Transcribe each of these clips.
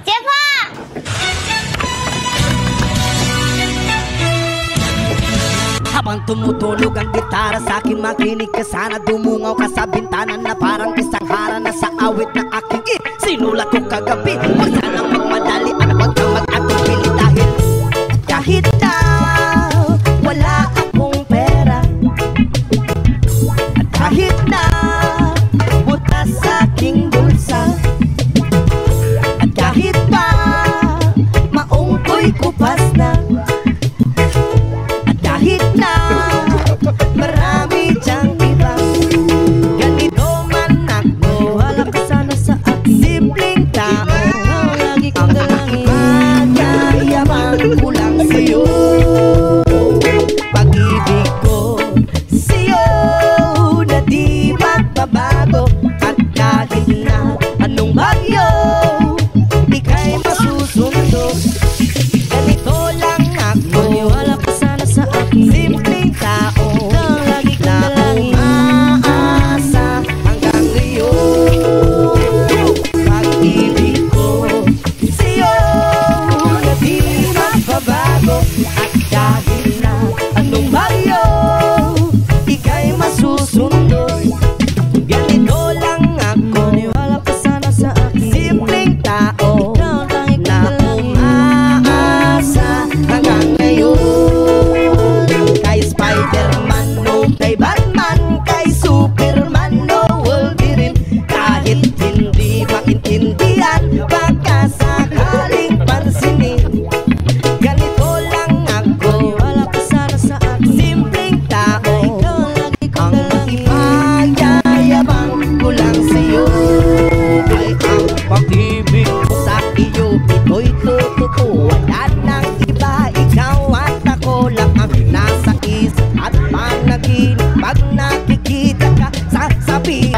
Jefa! Habang tumutulog ang gitara sa akin, makinig ka sana. Dumungaw ka sa bintana na parang isang hara na sa awit na aking sinulat ko kagabi. Huwag sanang magmadali at huwag kang mag-atubili dahil kahit na wala akong pera, at kahit na butas sa aking bulsa, at kahit pa maong ko'y kupas na, at kahit na marami dyang iba, ganito man ako, wala ka sana sa akin. Simpleng tao, lagi kang dalangin, magyayabang kulang sa'yo. Pag-ibig ko sa'yo na di magbabago, at kahit na anong bagyo ika'y masusundo. Ganito lang ako, wala ka sana sa akin. Simpleng tao, lagi kang dalangin, umaasa hanggang ngayon. Pag-ibig ko sa'yo na di magbabago, at kahit na anong bagyo ika'y masusundo. Ganito lang ako, wala ka sana sa akin. Simpleng tao na umaasa hanggang ngayon. Kay Spider-Man, no kay Batman, kay Superman, no Wolverine. Kahit hindi maintindihan, baka sakaling pansinin. Ganito lang ako, wala ka sana sa akin. Simpleng tao, ang ipagyayabang ko lang sa'yo ay ang pag-ibig ko sa iyo. Ito'y totoo, wala nang iba. Ikaw at ako lang ang nasa isip at panaginip. Pag nakikita ka, sasabihin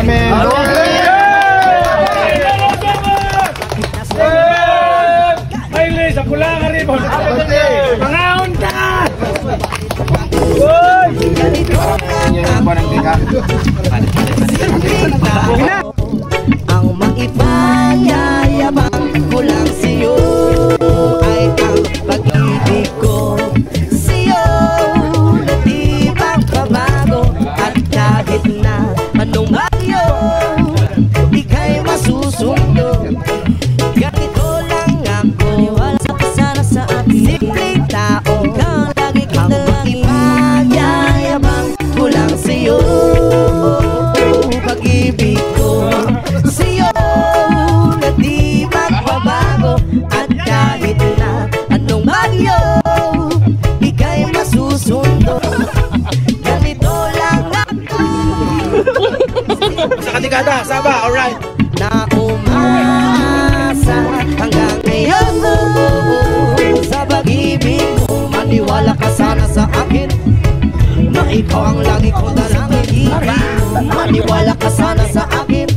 Ay, sa kulangan rin mo. Mangaon ka! ganito ang maipanyayabang ko lang sa'yo ay ang pag-ibig ko sa'yo na di magbabago, at kahit na anong bagyo ika'y masusundo. Ganito lang ako, wala ka sana sa akin. Simpleng tao, lagi kang dalangin, magyayabang ko lang sa'yo. Pag-ibig ko sa'yo na di magbabago, at kahit na anong bagyo ika'y masusundo. Ganito lang ako Sa katikada, Saba, alright. na umaasa hanggang ngayon. Sa pag-ibig mo, maniwala ka sana sa akin, na ikaw ang lagi ko dalangin. Maniwala ka sana sa akin,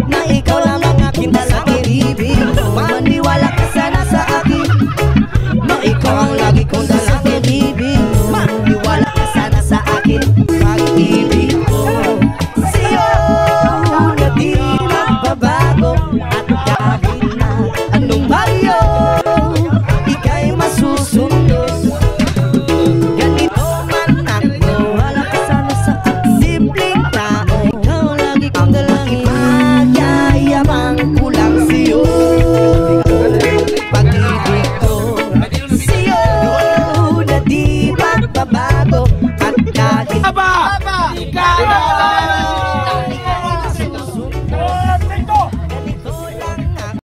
na ikaw lang ang aking dalangin. Maniwala ka sana sa akin, na ikaw ang lagi kong dalangin. Maniwala ka sana sa akin. Pag-ibig ko sa'yo na di magbabago, at kahit na anong bagyo ika'y masusundo. Ganito man ako, wala ka sana sa akin. Simpleng tao, ikaw lagi kang dalangin, magyayabang ko lang sa'yo. Pag-ibig ko sa'yo na di magbabago,